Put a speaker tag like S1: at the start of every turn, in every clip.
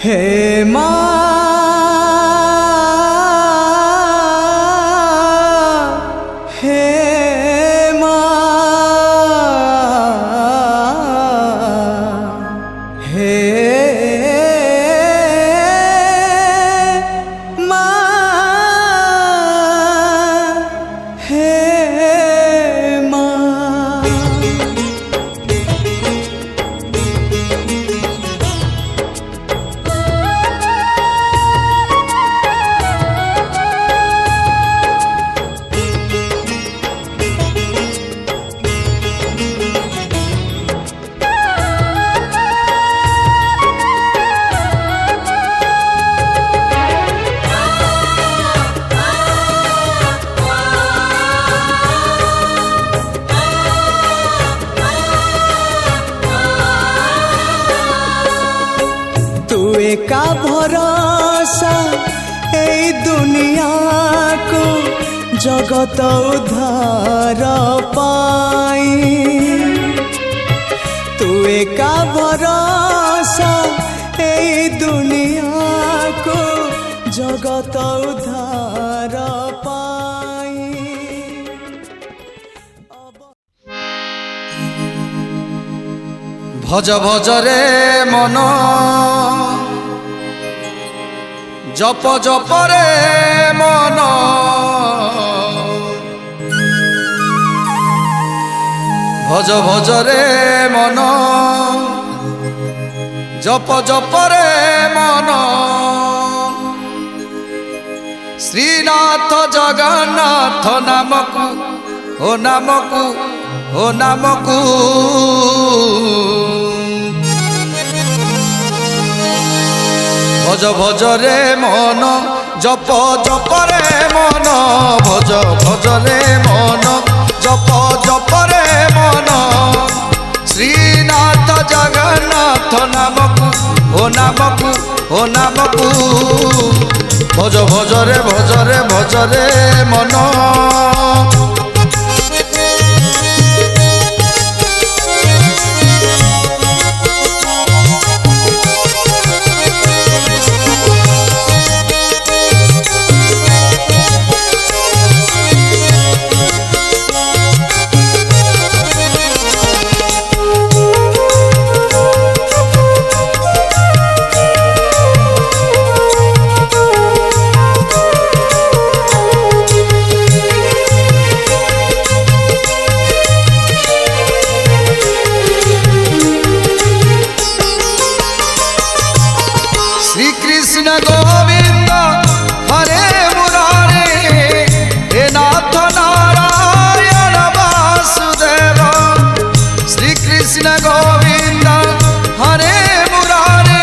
S1: हे माँ हे माँ हे माँ हे माँ। का भरोसा ए दुनिया को जगत उद्धार पाई। तू का भरोसा ए दुनिया को जगत उद्धार पाई।
S2: भज भज रे मन जप जप रे मन भज भज रे मन जप जप रे मन श्रीनाथ जगन्नाथ नामकु ओ नामकु ओ नामकु भज भज रे मन जप जप रे मन भज भज रे मन जप जप रे मन श्रीनाथ जगन्नाथ नामकु ओ नामकु ओ नामकु भज भज रे मन। कृष्ण गोविंद हरे मुरारे हे नाथ नारायण वासुदेव। श्री कृष्ण गोविंद हरे मुरारे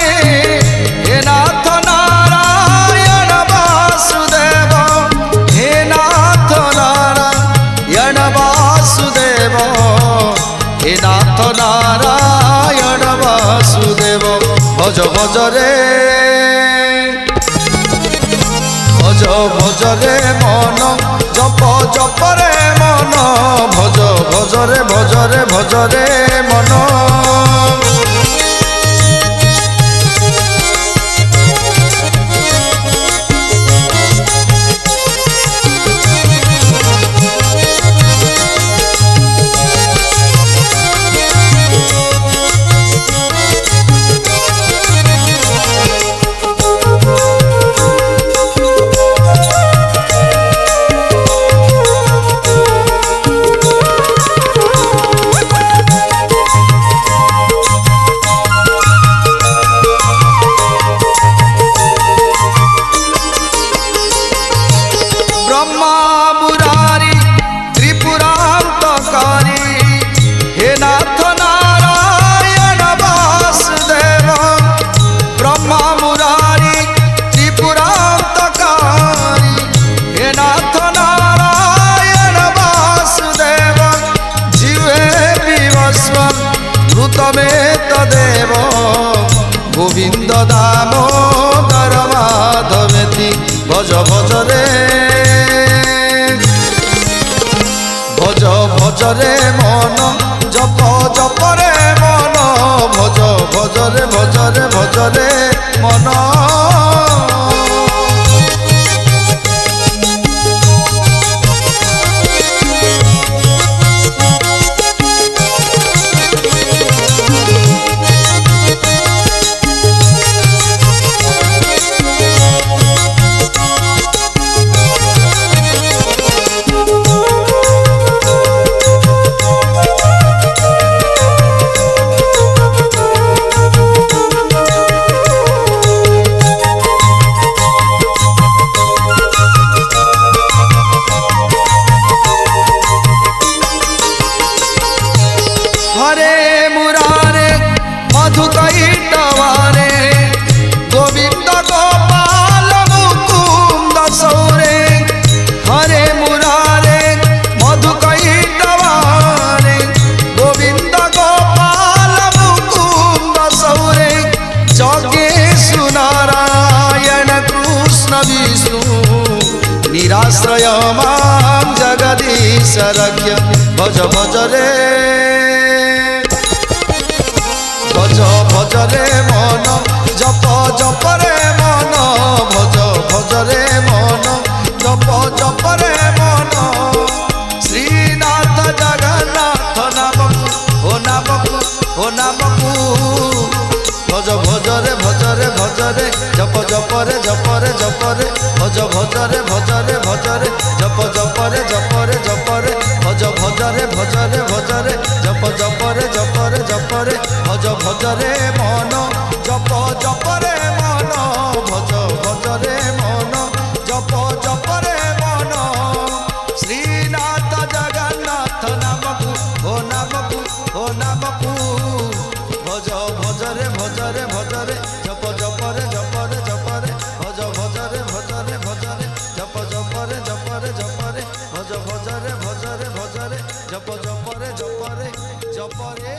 S2: हे नाथ नारायण वासुदेव। हे नाथ नारायण वासुदेव हे नाथ नारायण वासुदेव। भज भज रे भज भज रे मन जप जप रे मन भज भज रे मन। देव गोविंद दामोदर माधवेति भज भज रे मन जप जप रे मन भज भज रे मन। गणेशु नारायण कृष्ण विष्णु निराश्रय मां जगदीश रक्ष भज भज रे भज भज रे मन जप जप रे मन भज भज रे मन जप जप रे मन श्रीनाथ जगन्नाथ नामकु ओ नामकु ओ नामकु भज भज रे भज रे भज रे जप जप रे जप रे जप रे भज भज रे भज रे भज रे जप जप रे जप रे जप रे भज भज रे भज रे भज रे जप जप रे जप रे जप रे भज भज रे मन जप जप रे मन भज भज रे मन जप जप रे मन श्रीनाथ जगन्नाथ नामकु ओ नामकु ओ नामकु भज भज रे भज रे भज रे जप जप रे जप रे जप रे भज भज रे भज रे भज रे जप जप रे जप रे जप रे भज भज रे भज रे भज रे जप जप रे जप रे जप रे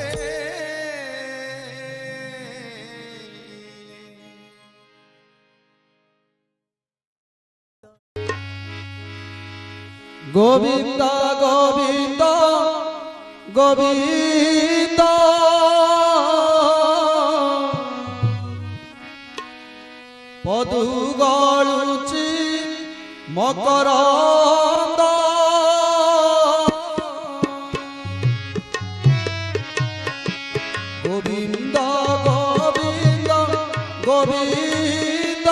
S1: গোবিন্দ গোবিন্দ গোবিন্দ পদু গলুচি মকরন্দ গোবিন্দ গোবিন্দ গোবিন্দ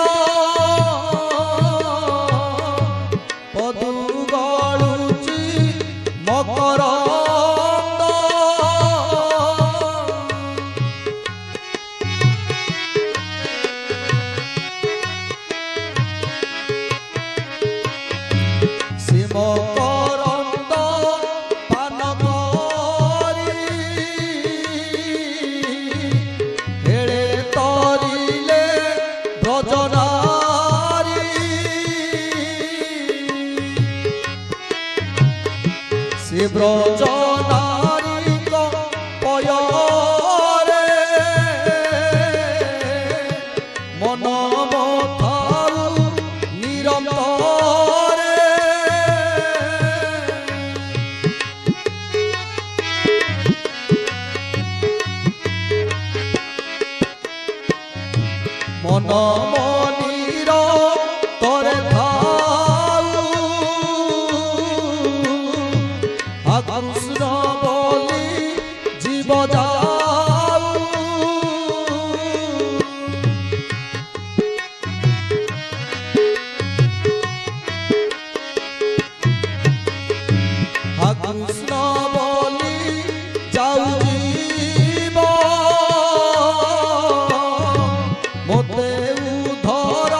S1: পদু গলুচি মকরন্দ মকরন্দ পান করি হেড়ে তরিলে ব্রজনারী সে ব্রজনারী পয়রে মন মথাউ নিরন্তরে মন মনির তরে ধাউ কৃষ্ণ বলি জীব যাউ কৃষ্ণ বলি যাউ জীব মতে উধর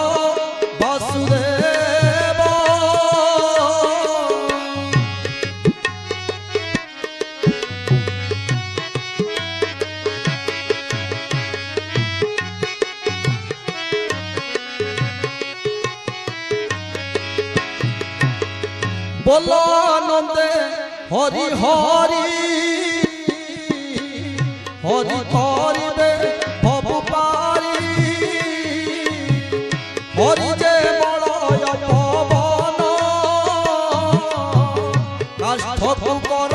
S1: বাসুদেব বল আনন্দে হরি হরি হরি করিবে ভব পারি হরি যে বলয় পবন কাষ্ঠ কর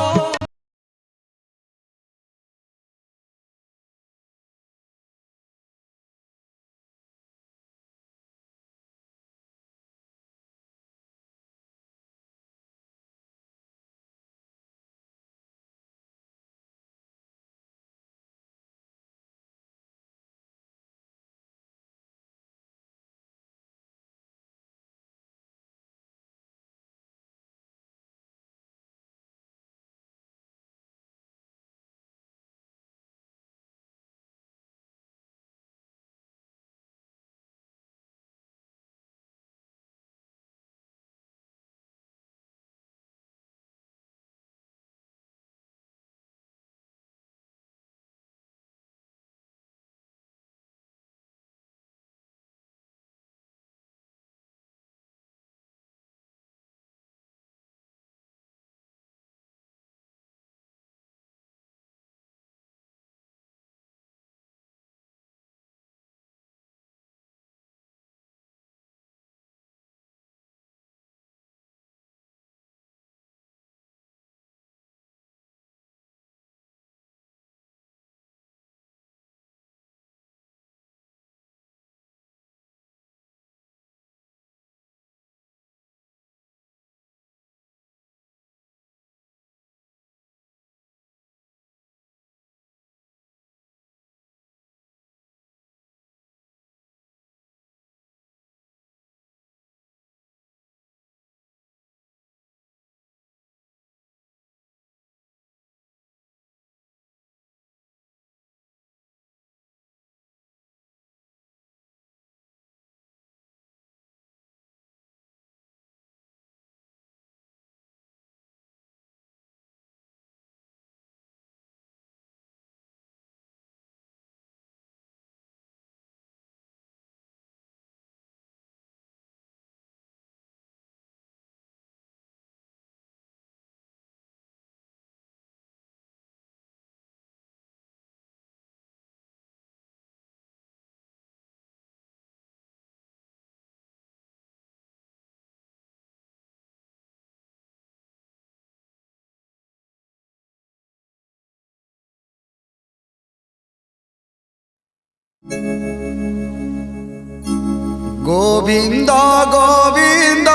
S2: গোবিন্দ গোবিন্দ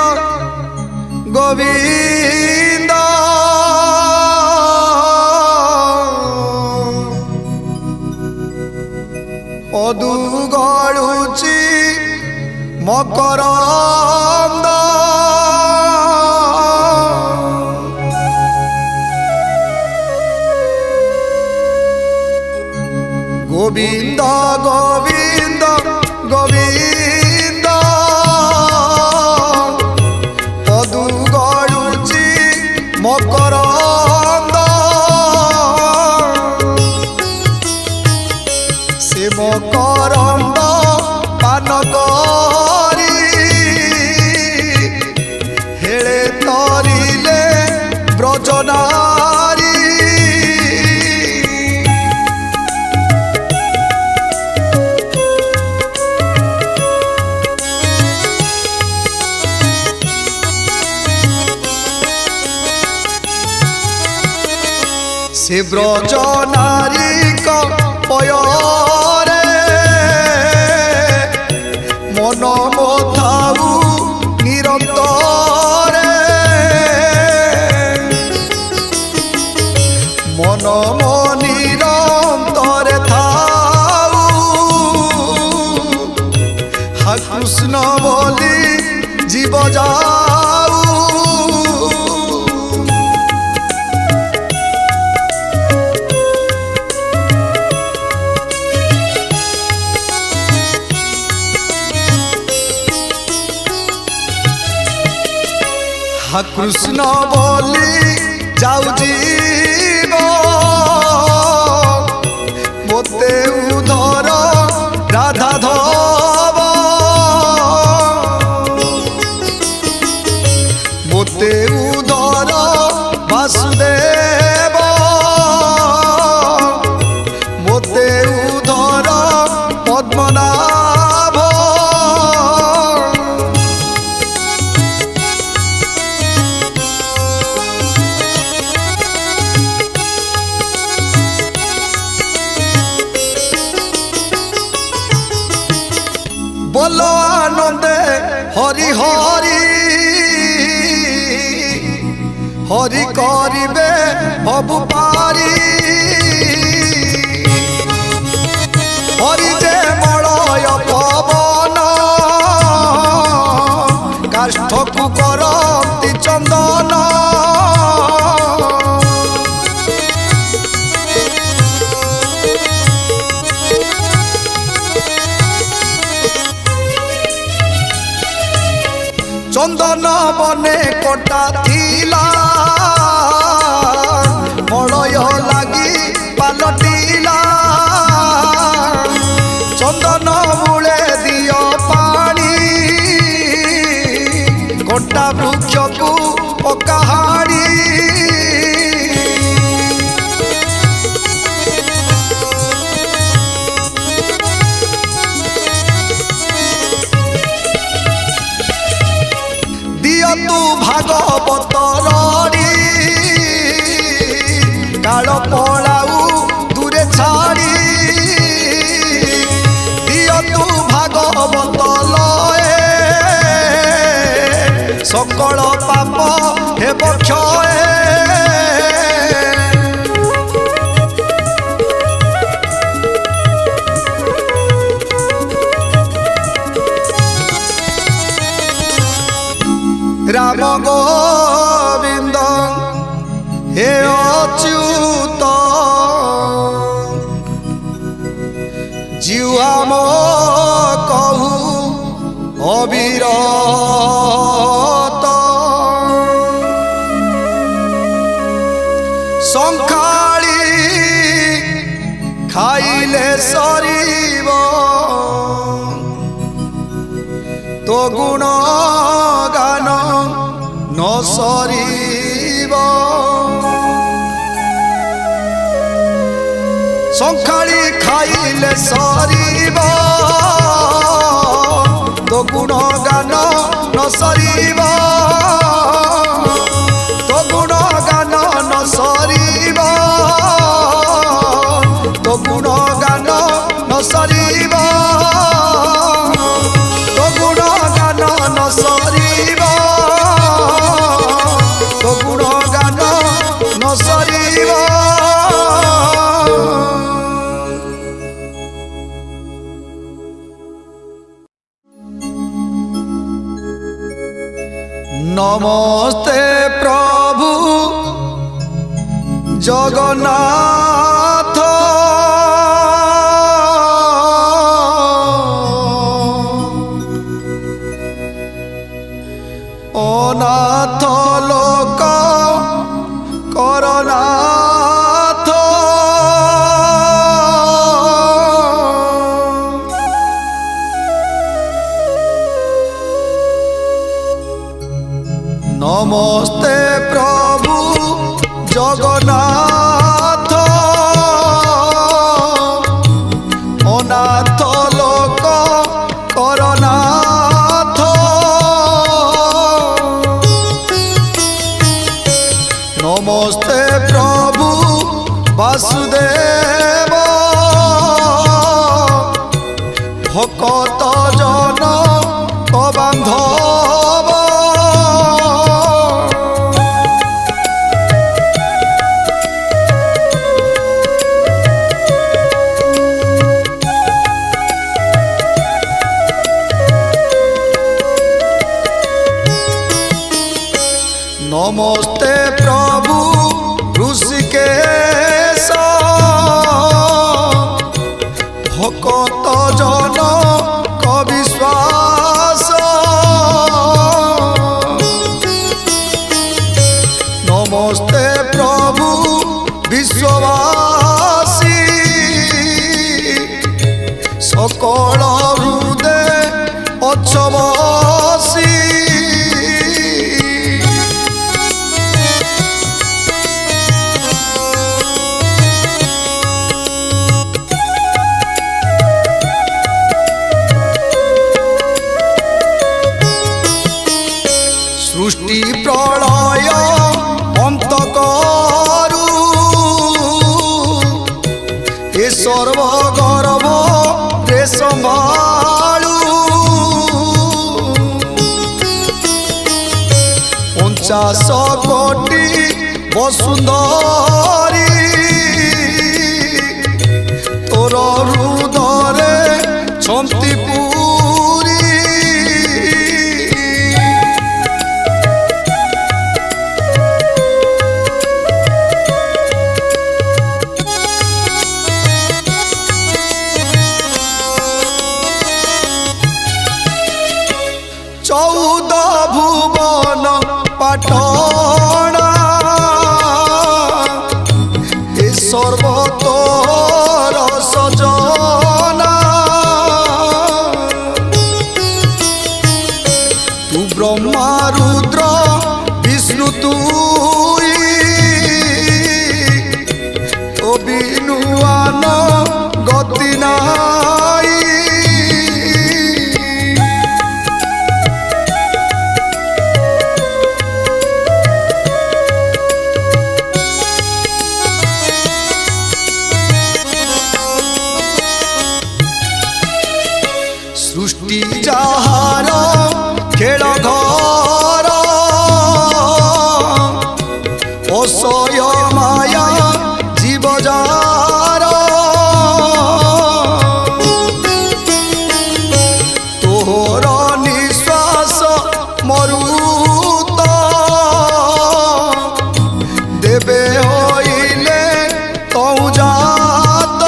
S2: গোবিন্দ অদু গড়ুচি মকরন্দ গোবিন্দ গোবিন্দ গোবিন্দ অদু গড়ুচি মকরন্দ সে মকরন্দ পান করি হেড়ে তরিলে ব্রজনারী সে ব্রজনারী পয়রে মন মথাউ নিরন্তরে মন নিরন্তরে থাউ হা কৃষ্ণ বলি জীব যাও হা কৃষ্ণ বলি যাও জীব মতে উধর রাধা ধব মতে উধর বাসুদেব মতে উধর পদ্মনাভ বলো আনন্দে হরি হরি হরি করিবে ভবু পারি হরি যে মলয় পবন কাষ্ঠকু করন্তি চন্দন চন্দন বনে কটা থিলা মলয় লাগি পালটিলা চন্দন মূলে দিও পানি কটা বৃক্ষকু পকাহাড়ি তু ভাগবত রড়ি কাল পড়াউ দূরে ছাড়ি দিয় তু ভাগবত লয়ে সকল পাপ হেব ক্ষয়ে রাম গোবিন্দ হে অচ্যুত জিহ্বা কহু অবিরত সংখাଳି খাইলে সরিব তো গুণ গান ন সরিব সংখাଳି খাইলে সরিব তো গুণ গান ন সরিব তো গুণ গান ন সরিব তো গুণ গান ন সরিব नमस्ते प्रभु जगन्नाथ अनाथ लोक करनाथ नमस्ते प्रभु जगन्नाथ अनाथ लोक करनाथ नमस्ते प्रभु वासुदेव भक्त जन बांधव नमस्ते प्रभु ऋषिकेश भक्त जन कविश्वास नमस्ते प्रभु विश्ववासी सकल हृदय अच्छवासी सृष्टि प्रलय अंत करु ए सर्वगर्भ रे संभालु 50 कोटि वसुंधरी तोर हृदय छंती पूरी चौदह भुवन पाटणा ए सर्वतोर सजना तू ब्रह्मा रुद्र विष्णु तुई तो बिनुआन गति नाई सृष्टि जाहार खेल घर असय माया जीव जार तोहर निश्वास मरुत देवे होइले तौ जात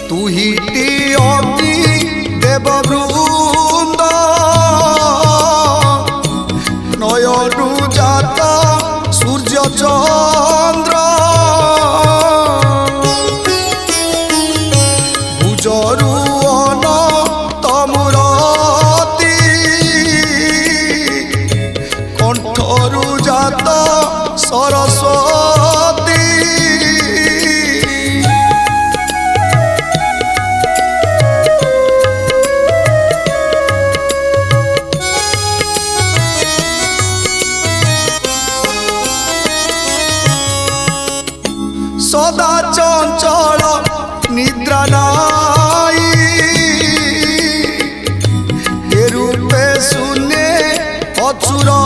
S2: तुहिटी अग्नि देववृंद नयनु जात सूर्य चंद्र भुजरु तमुरती कंठरु जात सरस्वती सदा चंचल निद्रा नाई ए रूपे शून्य अचुरा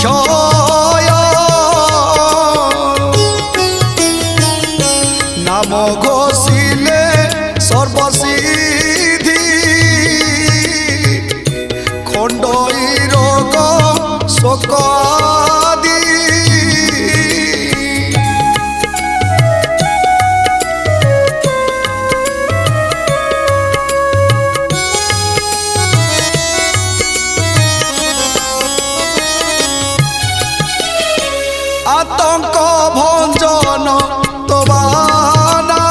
S2: ক্ষয় নাম ঘোষিলে সর্বসিদ্ধি খণ্ডই রোগ শোক আদি আতঙ্ক ভঞ্জন তোবানা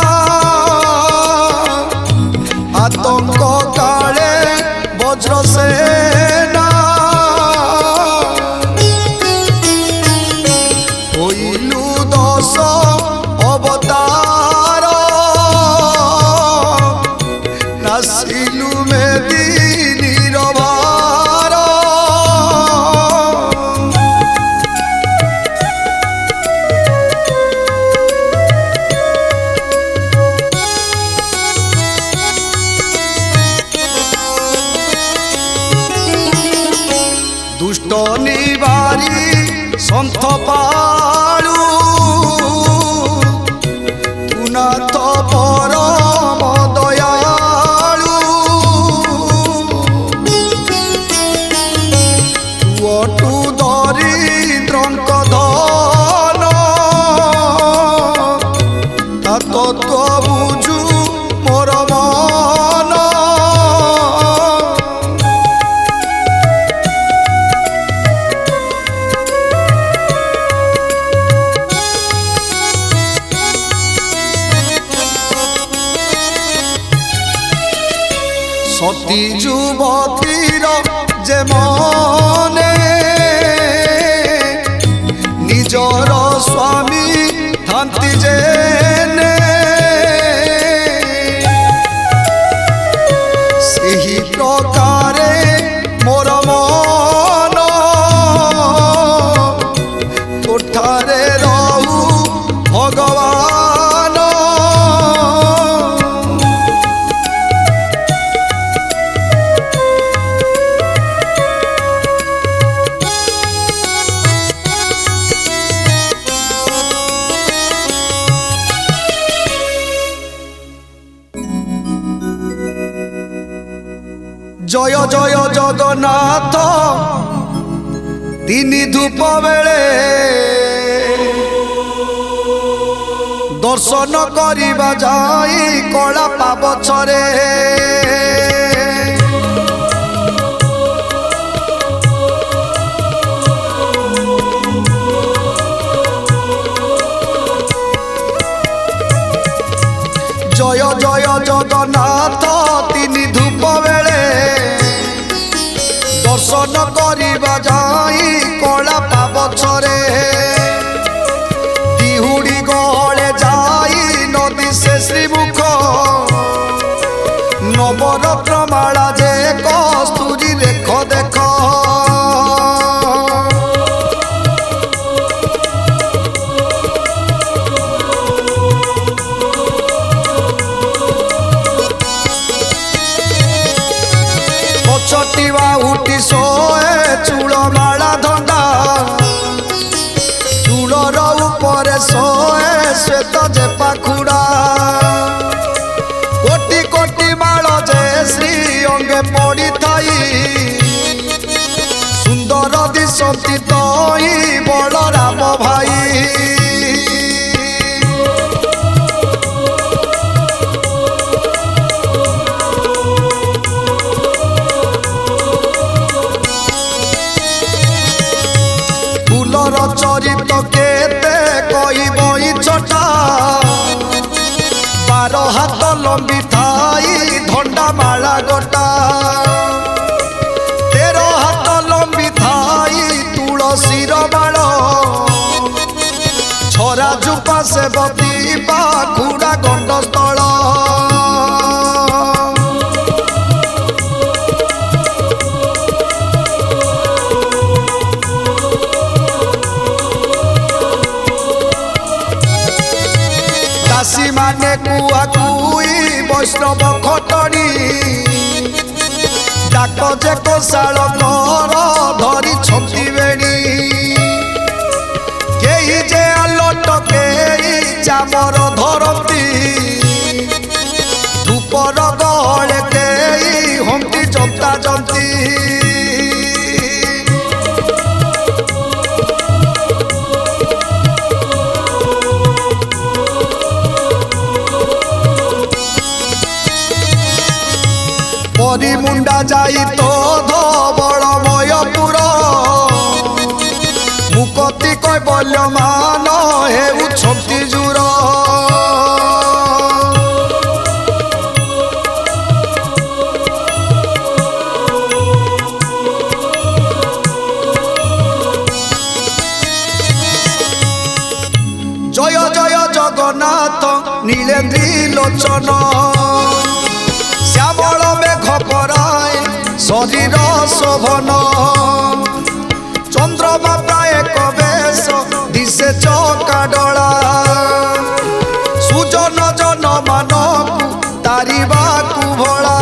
S2: আতঙ্ক কালে বজ্র সেনা হইলু দশ অবতার নাসিলু মেদিনীর ভার দুষ্ট নিবারি সন্থ পালু তুনাথ পরম দয়ালু তুঅটু দরিদ্রঙ্ক ধন তা তত্ত্ব বুঝু মোর মন সতী যুবতীর যে মনে নিজর স্বামী থান্তি জেনে ସେହି ପ୍ରକାରେ ମୋର ମନ ତୋଠାରେ ରହୁ ଭଗବାନ জয় জয় জগন্নাথ তিনি ধূপ বেড়ে দর্শন করিবা যাই কলা পাবছরে জয় জয় জগন্নাথ তিনি ধূপ বেড়ে দর্শন করিবা যাই কলা পাবছরে দিহুড়ি গহলে যাই নদী সে শ্রীমুখ নবরত্ন মালা যে কস্তুরী রেখ দেখ পছটিবা উঠি শোয়ে চূড় মালা ধন্দা চূড়র উপরে শোয়ে শ্বেত যে পাখুড়া কোটি কোটি মাল যে শ্রী অঙ্গে পড়ি থাই সুন্দর দিশতি তই বলরাম ভাই চরিত কেতে কইবই ছটা 12 হাত লম্বি থাই ধন্ডা মালা গোটা 13 হাত লম্বি থাই তুলসীর মাল ছরা জুপা সেবতী পাখুড়া গণ্ডস্থଳ দাসী মানে কুয়া কুই বৈষ্ণব খটনি ডাক যে কোশাল কর ধরি ছন্তি বেণী যে আলোটকে চামর ধরতি ধূপর গড়কে হন্তি জন্তা জন্তি পরিমুন্ডা যাই তো ধবলময়পুর মুকতি কৈবল্যমান হেউছন্তি জুর জয় জয় জগন্নাথ নীলেন্দ্রী লোচন শ্যামল মেঘ পরায় শরীর শোভন চন্দ্রমা প্রায় কবেশ দিশে চকাডলা সুজন জন মানকু তারিবাকু ভলা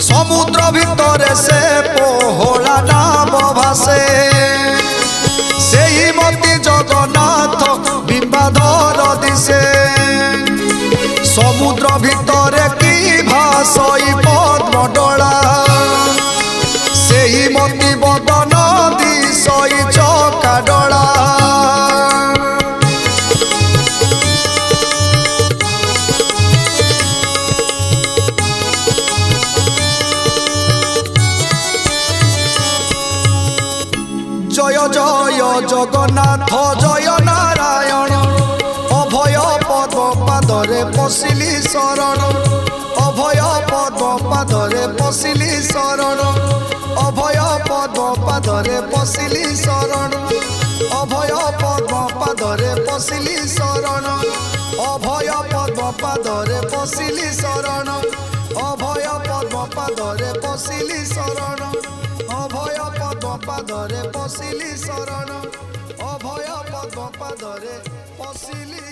S2: সমুদ্র ভিতরে সে পোহলা নাম ভাসে সেই মতি জগন্নাথ বিম্বাধর দিশে সমুদ্র ভিতরে কি ভাসই পদ্মডলা সেই মতি বদন দিশই চকাডলা জয় জয় জগন্নাথ জয় নারায়ণ অভয় পদ পাদরে পশিলি শরণ অভয় পদ পাদরে পশিলি শরণ অভয় পদ পাদরে পশিলি শরণ অভয় পদ পাদরে পশিলি শরণ অভয় পদ পাদরে পশিলি শরণ অভয় পদ পাদরে পশিলি শরণ অভয় পদ পাদরে পশিলি শরণ অভয় পদ পাদরে পশিলি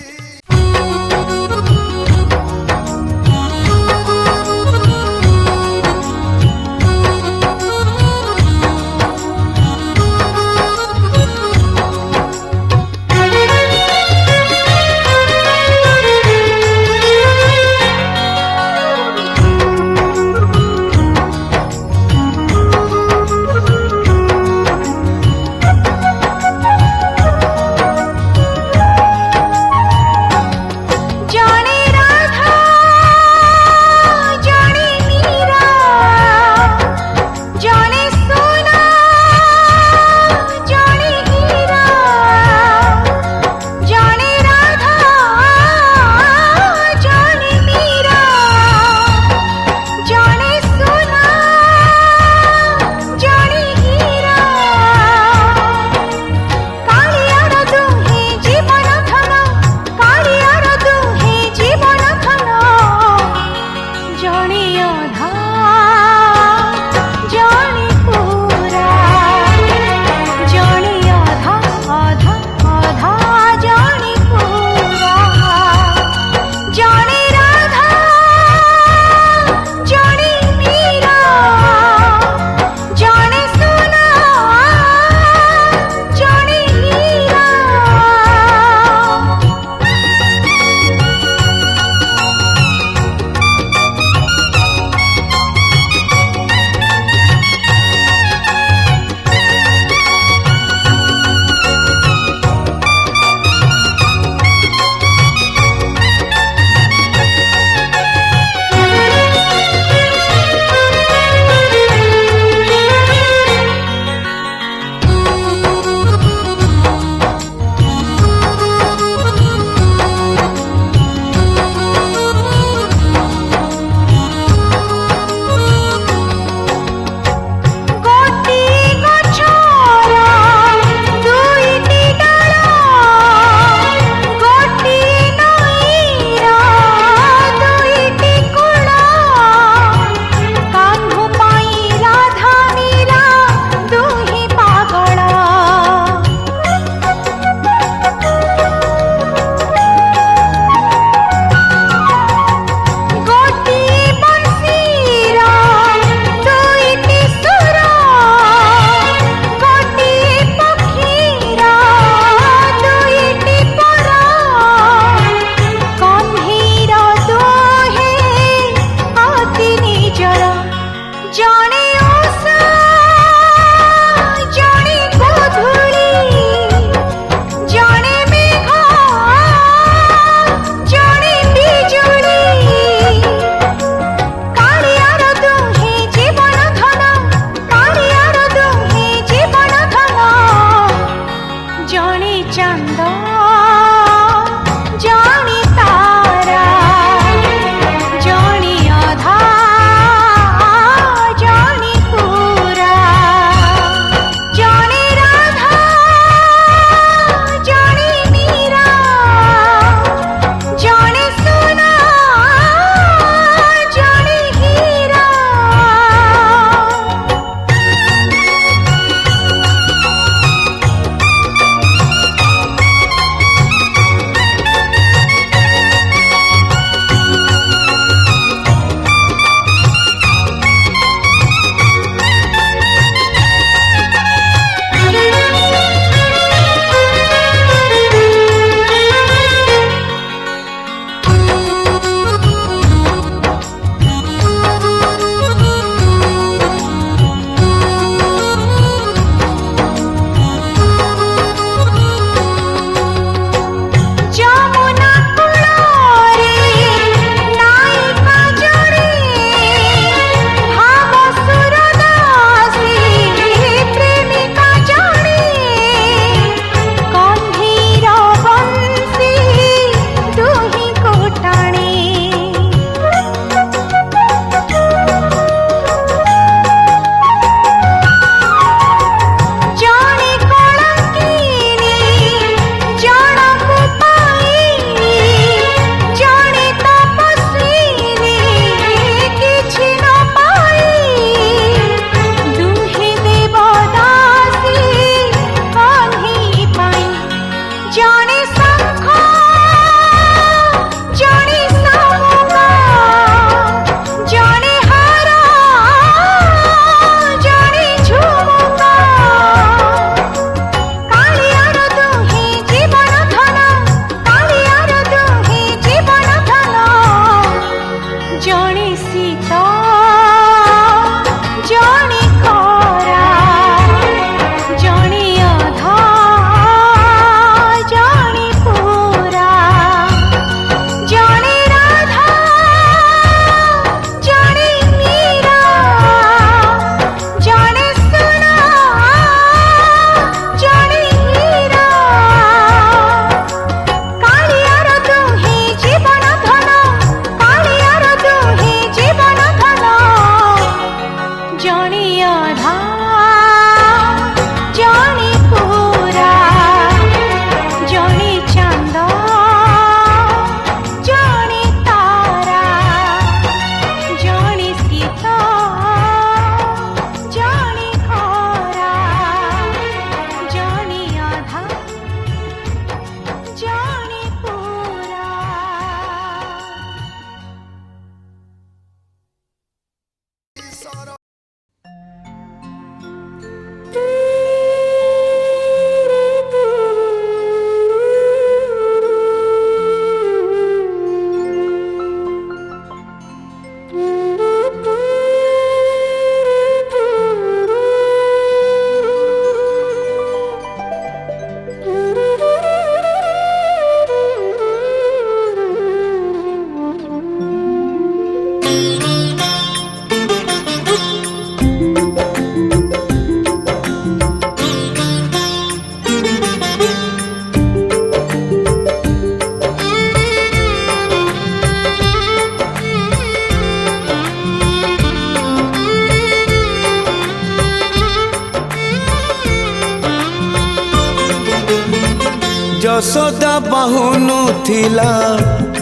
S3: ଯଶୋଦା ବାହୁନୁ ଥିଲା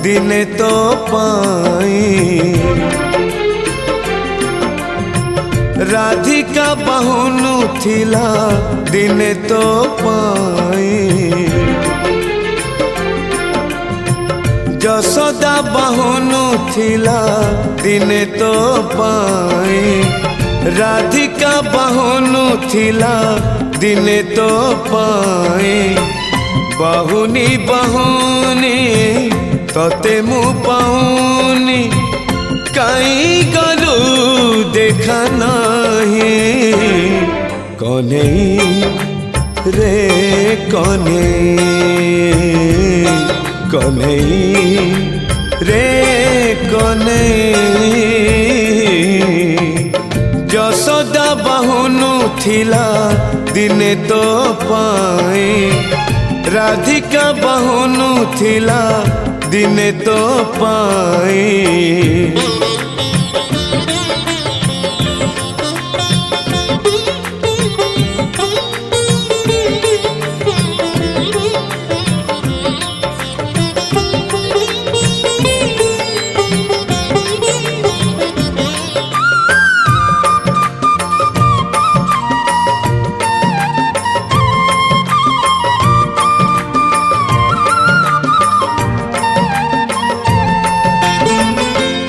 S3: ଦିନେ ତୋ ପାଇଁ, ରାଧିକା ବାହୁନୁ ଥିଲା ଦିନେ ତୋ ପାଇଁ, ଯଶୋଦା ବାହୁନୁ ଥିଲା ଦିନେ ତୋ ପାଇଁ, ରାଧିକା ବାହୁନୁ ଥିଲା ଦିନେ ତୋ ପାଇଁ। ବାହୁନି ବାହୁନି ତତେ ମୁଁ ପାଉନି, କାଇଁ ଗଲୁ ଦେଖା ନାହିଁ। କନେଇ ରେ କନେଇ, କନେଇ ରେ କନେଇ। ଯଶୋଦା ବାହୁନୁ ଥିଲା ଦିନେ ତୋ ପାଇଁ, ରାଧିକା ବାହୁନୁ ଥିଲା ଦିନେ ତୋ ପାଇଁ।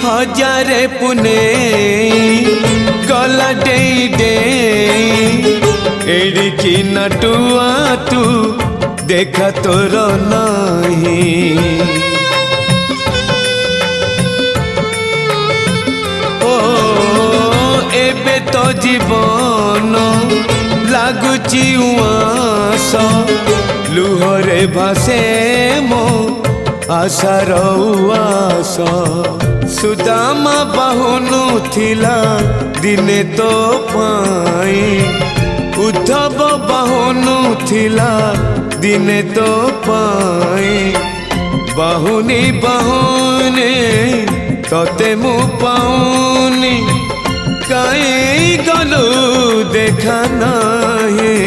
S3: हजारे पुने गला डेई डेई, एड़िकी नटुआ तू देखा तोर नहीं। ओ एबे तो जीवन लागुची उआस, लुहरे भासे मो आशार उआस। सुदामा बाहुनु थिला दिने तो पाई, उद्धव बाहुनु थिला दिने तो पाई। बाहुनी बाहुनी तते मु पाऊनी, काई गलु देखा नहीं।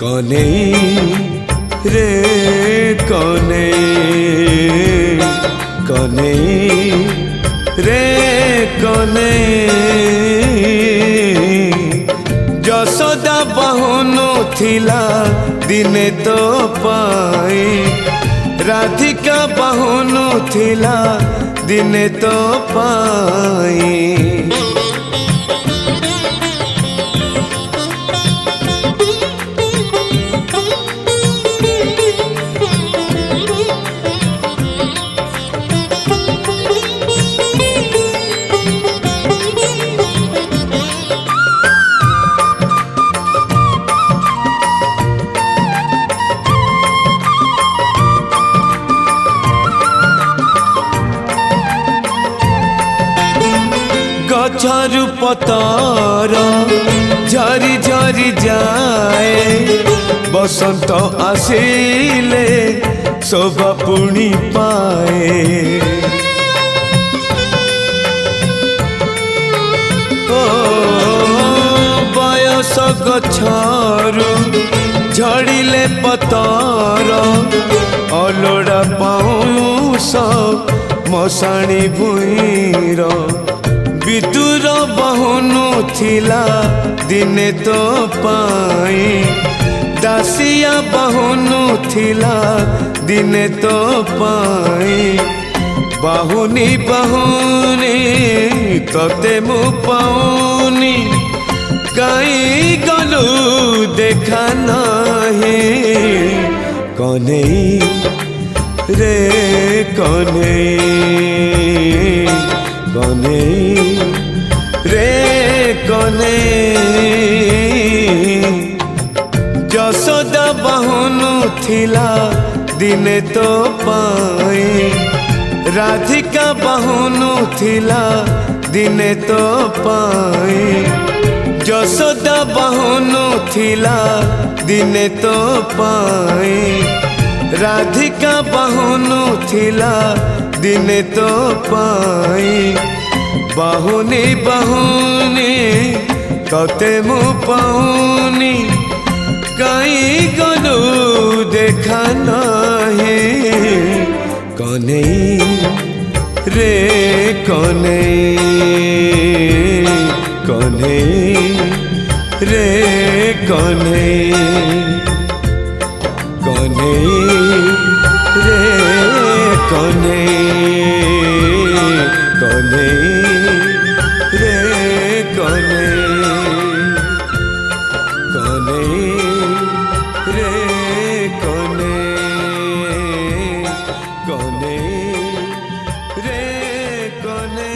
S3: कनेई रे कनेई, कनेई रे कनेई। যশোদা বাহুনু थिला दिने तो पाई, राधिका बाहुनु थिला दिने तो पाई। गछरु पतर झरी झरी जाए, बसंत आसिले शोभा पुणी पाए। ओ बयस गछरु झड़िले पतर, अलोड़ा पाउस मशाणी भुईर। विदुर बाहुनु थिला दिने तो पाई, दासिया बाहुनु थिला दिने तो पाई। बाहुनी बाहुनी तते मु पाऊनी, काई गलु देखा नहीं। कनेई रे कनेई, कनेई रे कनेई। যশোদা বাহুनु थिला दिने तो पाई, राधिका बाहुनु थिला दिने तो पाई। যশোদা বাহুनु थिला दिने तो पाई, राधिका बाहुनु थिला दिने तो पाई। बाहुनी बाहुनी तते मु पाऊनी, काई गलु देखा नहीं कन्हई रे कन्हई कन्हई रे कन्हई कन्हई रे कन्हई कन्हई रे कन्हई कन्हई रे कन्हई कन्हई रे कन्हई।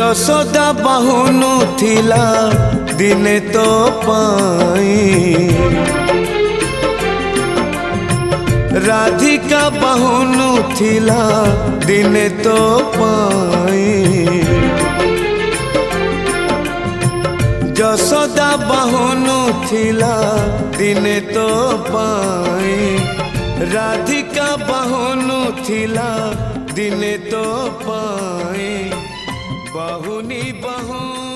S3: ଯଶୋଦା ବାହୁନୁ ଥିଲା ଦିନେ ତୋ ପାଇଁ, ରାଧିକା ବାହୁନୁ ଥିଲା ଦିନେ ତୋ ପାଇଁ, ଯଶୋଦା ବାହୁନୁ ଥିଲା ଦିନେ ତୋ ପାଇଁ, ରାଧିକା ବାହୁନୁ ଥିଲା ଦିନେ ତୋ ପାଇଁ, ବାହୁନି ବାହୁନି